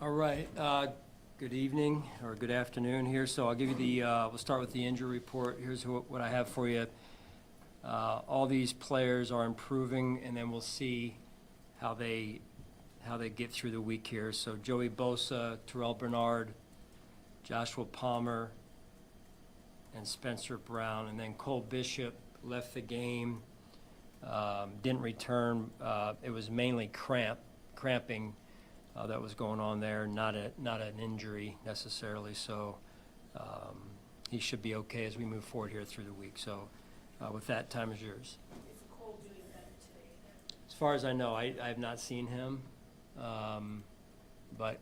All right, good evening or good afternoon here. So I'll give you the, we'll start with the injury report. Here's what I have for you. All these players are improving, and then we'll see how they get through the week here. So Joey Bosa, Terrell Bernard, Joshua Palmer, and Spencer Brown. And then Cole Bishop left the game, didn't return. It was mainly cramping that was going on there, not an injury necessarily. So he should be okay as we move forward here through the week. So with that, time is yours. Is Cole doing better today then? As far as I know, I have not seen him, but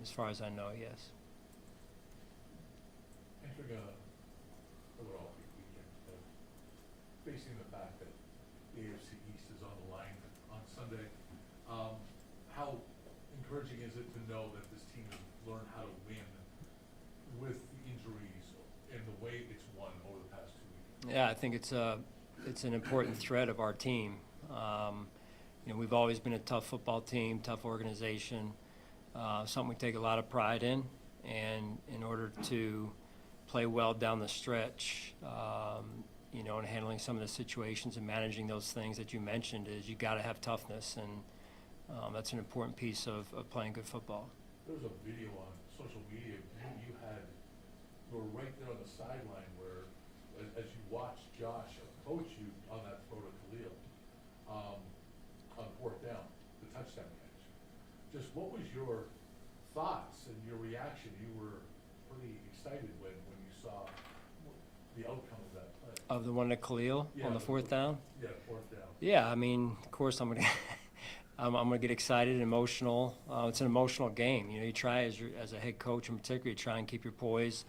as far as I know, yes. Entering a overall big weekend, facing the fact that the AFC East is on the line on Sunday, how encouraging is it to know that this team has learned how to win with the injuries and the way it's won over the past 2 weeks? Yeah, I think it's an important thread of our team. We've always been a tough football team, tough organization, something we take a lot of pride in. And in order to play well down the stretch, and handling some of the situations and managing those things that you mentioned, is you got to have toughness, and that's an important piece of playing good football. There was a video on social media, you were right there on the sideline where, as you watched Josh approach you on that throw to Khalil, on fourth down, the touchdown catch. Just what was your thoughts and your reaction? You were pretty excited when you saw the outcome of that play. Of the one to Khalil on the fourth down? Yeah, fourth down. Yeah, I mean, of course I'm gonna get excited and emotional. It's an emotional game. You try as a head coach in particular, you try and keep your poise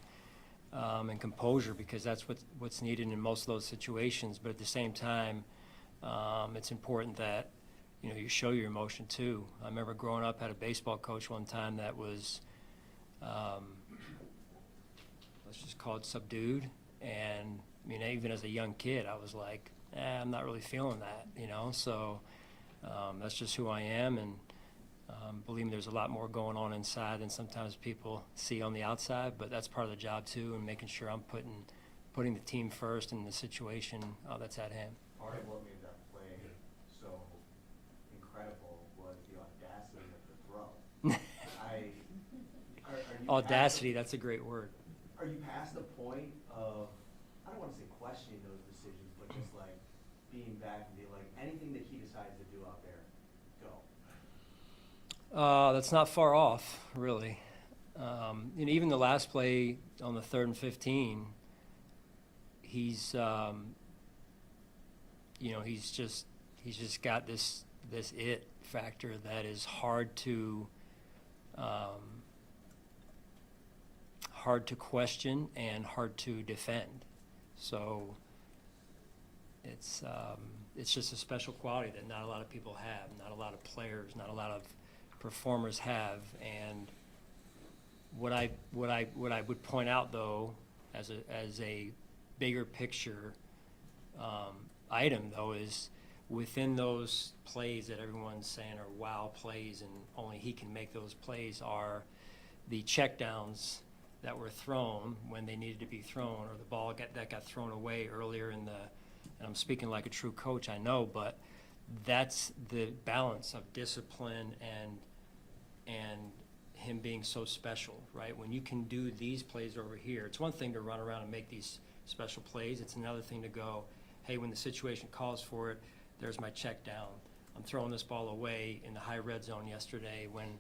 and composure, because that's what's needed in most of those situations. But at the same time, it's important that you show your emotion too. I remember growing up, had a baseball coach one time that was, let's just call it subdued. And even as a young kid, I was like, I'm not really feeling that, So that's just who I am, and believe me, there's a lot more going on inside than sometimes people see on the outside. But that's part of the job too, and making sure I'm putting the team first in the situation that's at hand. Part of what made that play so incredible was the audacity of the throw. Audacity, that's a great word. Are you past the point of, I don't want to say questioning those decisions, but just like being back and being like, anything that he decides to do out there, go? That's not far off, really. Even the last play on the 3rd and 15, he's just got this it factor that is hard to question and hard to defend. So it's just a special quality that not a lot of people have, not a lot of players, not a lot of performers have. And what I would point out, though, as a bigger picture item, though, is within those plays that everyone's saying are wow plays and only he can make those plays, are the checkdowns that were thrown when they needed to be thrown, or the ball that got thrown away earlier in the, and I'm speaking like a true coach, I know, but that's the balance of discipline and him being so special, right? When you can do these plays over here, it's one thing to run around and make these special plays. It's another thing to go, hey, when the situation calls for it, there's my check down. I'm throwing this ball away in the high red zone yesterday when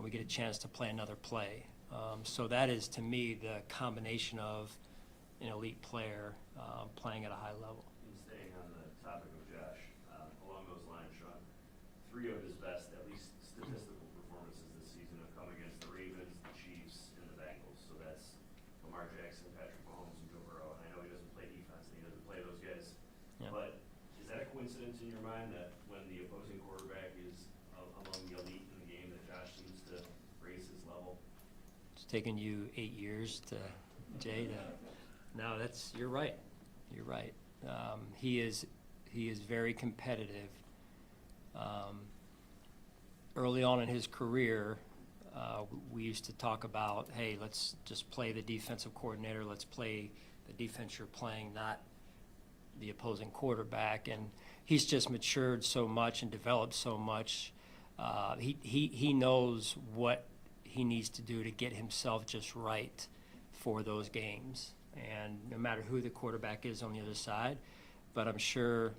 we get a chance to play another play. So that is, to me, the combination of an elite player playing at a high level. And staying on the topic of Josh, along those lines, Sean, 3 of his best, at least statistical performances this season have come against the Ravens, the Chiefs, and the Bengals. So that's Lamar Jackson, Patrick Mahomes, and Joe Burrow. And I know he doesn't play defense and he doesn't play those guys. Yeah. But is that a coincidence in your mind that when the opposing quarterback is among the elite in the game, that Josh seems to raise his level? It's taken you 8 years to, Jay, to, no, you're right. You're right. He is very competitive. Early on in his career, we used to talk about, hey, let's just play the defensive coordinator, let's play the defense you're playing, not the opposing quarterback. And he's just matured so much and developed so much. He knows what he needs to do to get himself just right for those games. And no matter who the quarterback is on the other side, but I'm sure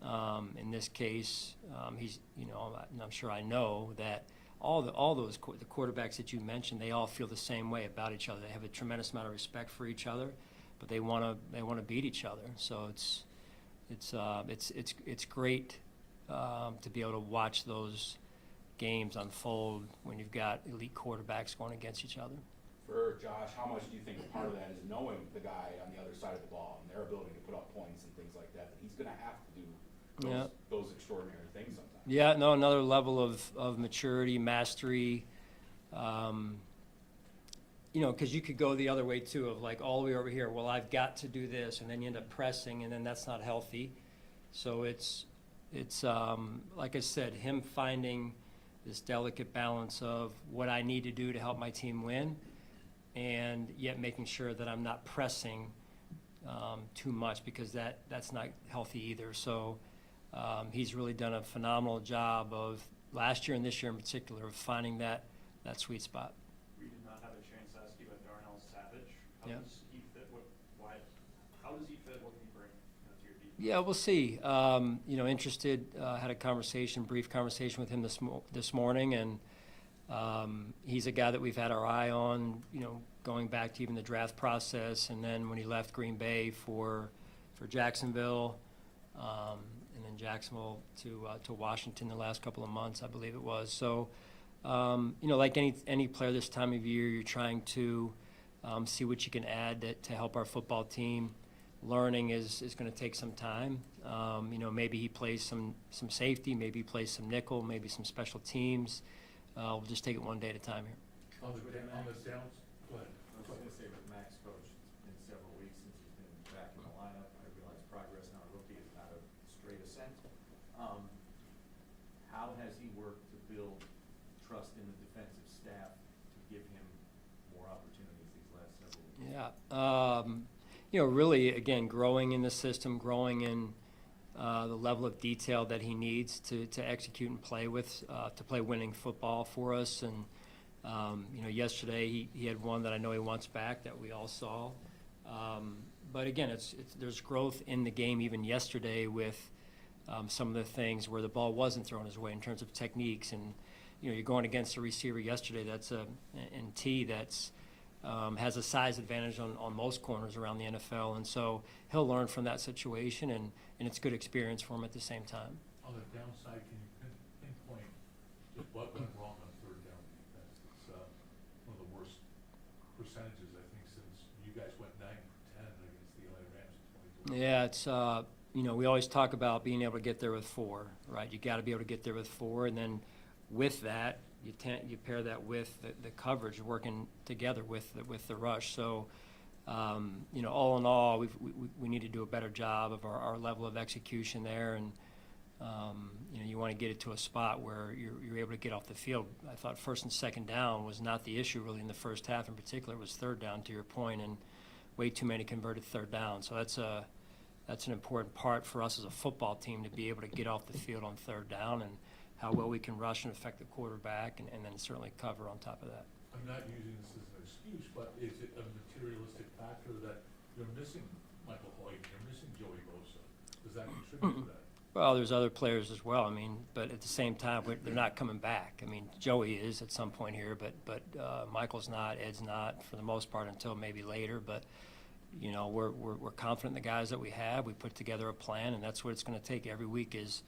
in this case, he's, I'm sure I know that all those the quarterbacks that you mentioned, they all feel the same way about each other. They have a tremendous amount of respect for each other, but they want to beat each other. So it's great to be able to watch those games unfold when you've got elite quarterbacks going against each other. For Josh, how much do you think part of that is knowing the guy on the other side of the ball and their ability to put up points and things like that, that he's going to have to do those extraordinary things sometimes? Yeah, no, another level of maturity, mastery. Because you could go the other way too, of like all the way over here, well, I've got to do this, and then you end up pressing, and then that's not healthy. So it's like I said, him finding this delicate balance of what I need to do to help my team win, and yet making sure that I'm not pressing too much, because that's not healthy either. So he's really done a phenomenal job of last year and this year in particular of finding that sweet spot. We did not have a chance to ask you about Darnell Savage. How Yeah. does he fit? How does he fit? What can he bring to your defense? Yeah, we'll see. Interested. Had a brief conversation with him this morning, and he's a guy that we've had our eye on. Going back to even the draft process, and then when he left Green Bay for Jacksonville, and then Jacksonville to Washington the last couple of months, I believe it was. So, like any player this time of year, you're trying to see what you can add to help our football team. Learning is going to take some time. Maybe he plays some safety, maybe he plays some nickel, maybe some special teams. We'll just take it one day at a time here. On the downs, go ahead. I was going to say with Max, Coach, it's been several weeks since he's been back in the lineup. I realize progress in our rookie is not a straight ascent. How has he worked to build trust in the defensive staff to give him more opportunities these last several weeks? Yeah. Really, again, growing in the system, growing in the level of detail that he needs to execute and play with, to play winning football for us. And, yesterday he had one that I know he wants back that we all saw. But again, there's growth in the game even yesterday with some of the things where the ball wasn't thrown his way in terms of techniques. And, you're going against a receiver yesterday that's has a size advantage on most corners around the NFL. And so he'll learn from that situation, and it's good experience for him at the same time. On the downside, can you pinpoint just what went wrong on third down defense? It's one of the worst percentages, I think, since you guys went 9 for 10 against the LA Rams in 2020. Yeah, it's we always talk about being able to get there with 4, right? You got to be able to get there with 4, and then with that, you pair that with the coverage working together with the rush. So, all in all, we need to do a better job of our level of execution there, and you want to get it to a spot where you're able to get off the field. I thought first and second down was not the issue really in the first half. In particular, it was third down, to your point, and way too many converted third down. So that's an important part for us as a football team, to be able to get off the field on third down, and how well we can rush and affect the quarterback, and then certainly cover on top of that. I'm not using this as an excuse, but is it a materialistic factor that you're missing Michael Hoyt, you're missing Joey Bosa? Does that contribute to that? Well, there's other players as well. But at the same time, they're not coming back. Joey is at some point here, but Michael's not, Ed's not for the most part until maybe later. But we're confident in the guys that we have. We put together a plan, and that's what it's going to take every week is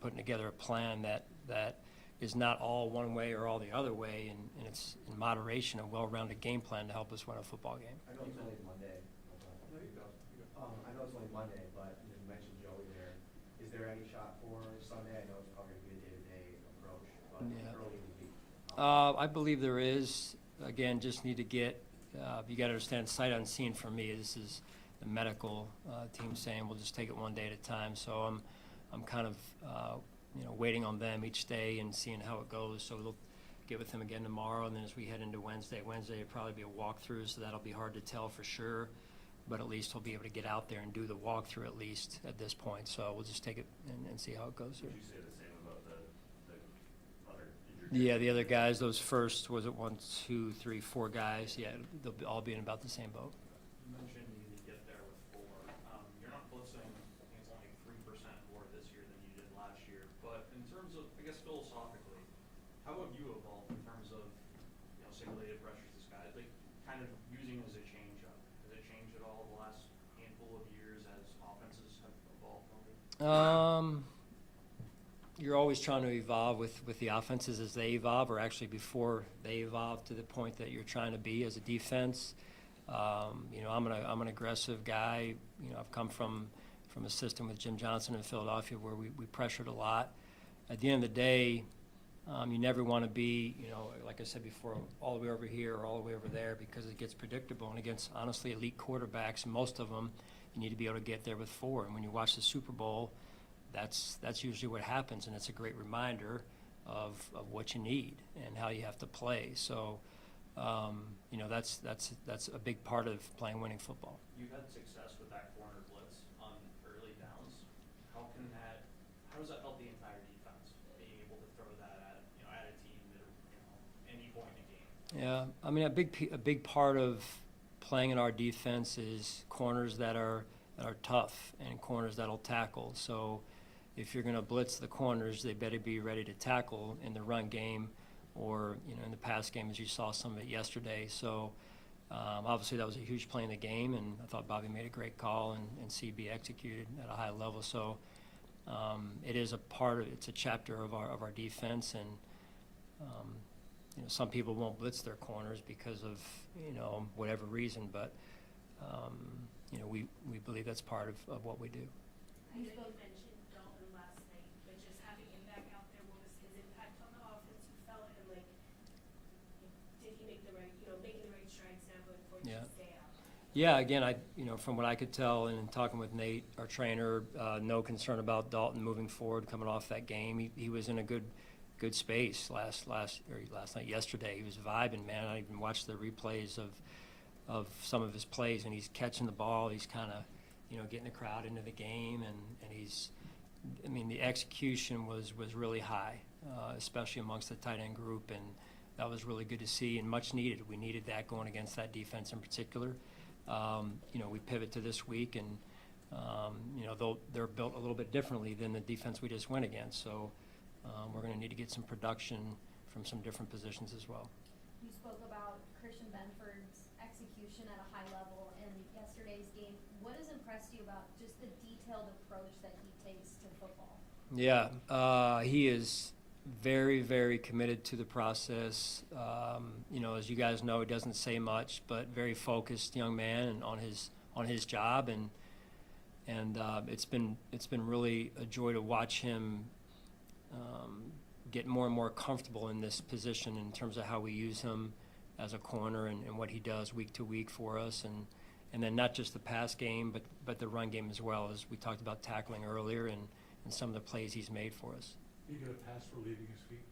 putting together a plan that is not all one way or all the other way, and it's in moderation, a well-rounded game plan to help us win a football game. I know it's only Monday. There you go. I know it's only Monday, but you mentioned Joey there. Is there any shot for Sunday? I know it's probably going to be a day-to-day approach, but Yeah. early in the week. I believe there is. Again, just need to get. You got to understand, sight unseen for me. This is the medical team saying we'll just take it one day at a time. So I'm kind of waiting on them each day and seeing how it goes. So get with him again tomorrow, and then as we head into Wednesday will probably be a walkthrough, so that'll be hard to tell for sure. But at least he'll be able to get out there and do the walkthrough at least at this point. So we'll just take it and see how it goes here. Would you say the same about the other injured? Yeah, the other guys, those first, was it 1, 2, 3, 4 guys? Yeah, they'll all be in about the same boat. You mentioned you need to get there with 4. You're not blitzing, I think it's only 3% more this year than you did last year. But in terms of, I guess philosophically, how have you evolved in terms of, simulated pressures to guys, like kind of using as a change-up? Has it changed at all the last handful of years as offenses have evolved? You're always trying to evolve with the offenses as they evolve, or actually before they evolve to the point that you're trying to be as a defense. I'm an aggressive guy. I've come from a system with Jim Johnson in Philadelphia where we pressured a lot. At the end of the day, you never want to be, like I said before, all the way over here or all the way over there, because it gets predictable. And against, honestly, elite quarterbacks, most of them, you need to be able to get there with 4. And when you watch the Super Bowl, that's usually what happens, and it's a great reminder of what you need and how you have to play. So, that's a big part of playing winning football. You've had success with that corner blitz on early downs. How does that help the entire defense, being able to throw that at a team that, any point in the game? Yeah, I mean, a big part of playing in our defense is corners that are tough and corners that'll tackle. So if you're going to blitz the corners, they better be ready to tackle in the run game or in the pass game, as you saw some of it yesterday. So obviously that was a huge play in the game, and I thought Bobby made a great call, and CB executed at a high level. So it is it's a chapter of our defense, and some people won't blitz their corners because of whatever reason, but we believe that's part of what we do. I know you mentioned Dalton last night, but just having him back out there, what was his impact on the offense? You felt, and did he make making the right strides now going forward to stay out? Yeah, again, from what I could tell and in talking with Nate, our trainer, no concern about Dalton moving forward, coming off that game. He was in a good space yesterday. He was vibing, man. I even watched the replays of some of his plays, and he's catching the ball. He's kind of, getting the crowd into the game, and the execution was really high, especially amongst the tight end group, and that was really good to see and much needed. We needed that going against that defense in particular. We pivot to this week, and they're built a little bit differently than the defense we just went against. So we're going to need to get some production from some different positions as well. You spoke about Christian Benford's execution at a high level in yesterday's game. What has impressed you about just the detailed approach that he takes to football? Yeah, he is very, very committed to the process. As you guys know, he doesn't say much, but very focused young man and on his job, and it's been really a joy to watch him get more and more comfortable in this position in terms of how we use him as a corner and what he does week to week for us, and then not just the pass game, but the run game as well, as we talked about tackling earlier and some of the plays he's made for us. You get a pass for leaving his feet?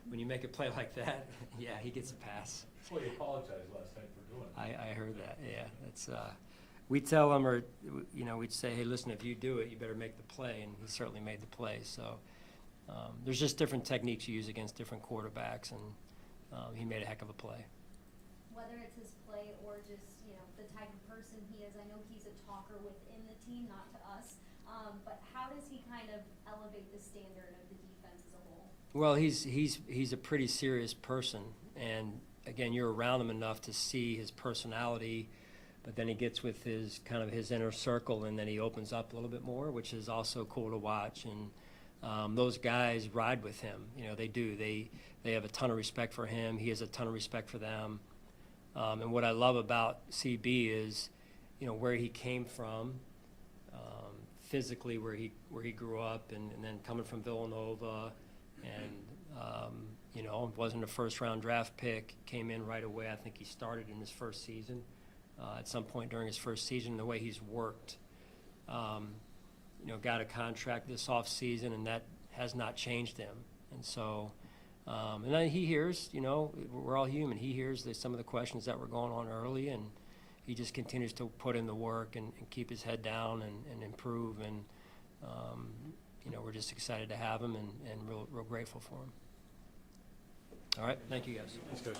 When you make a play like that, yeah, he gets a pass. Well, he apologized last night for doing it. I heard that, yeah. That's we tell him, or we'd say, hey, listen, if you do it, you better make the play, and he certainly made the play. So there's just different techniques you use against different quarterbacks, and he made a heck of a play. Whether it's his play or just the type of person he is, I know he's a talker within the team, not to us. But how does he kind of elevate the standard of the defense as a whole? Well, he's a pretty serious person, and again, you're around him enough to see his personality, but then he gets with his inner circle, and then he opens up a little bit more, which is also cool to watch. And those guys ride with him. They do. They have a ton of respect for him. He has a ton of respect for them. And what I love about CB is, where he came from, physically where he grew up, and then coming from Villanova, and wasn't a first-round draft pick, came in right away. I think he started in his first season, at some point during his first season. The way he's worked, got a contract this off season, and that has not changed him. And so And then he hears, you know, we're all human. He hears some of the questions that were going on early, and he just continues to put in the work and keep his head down and improve. And, you know, we're just excited to have him and real grateful for him. All right, thank you guys. Thanks, Coach.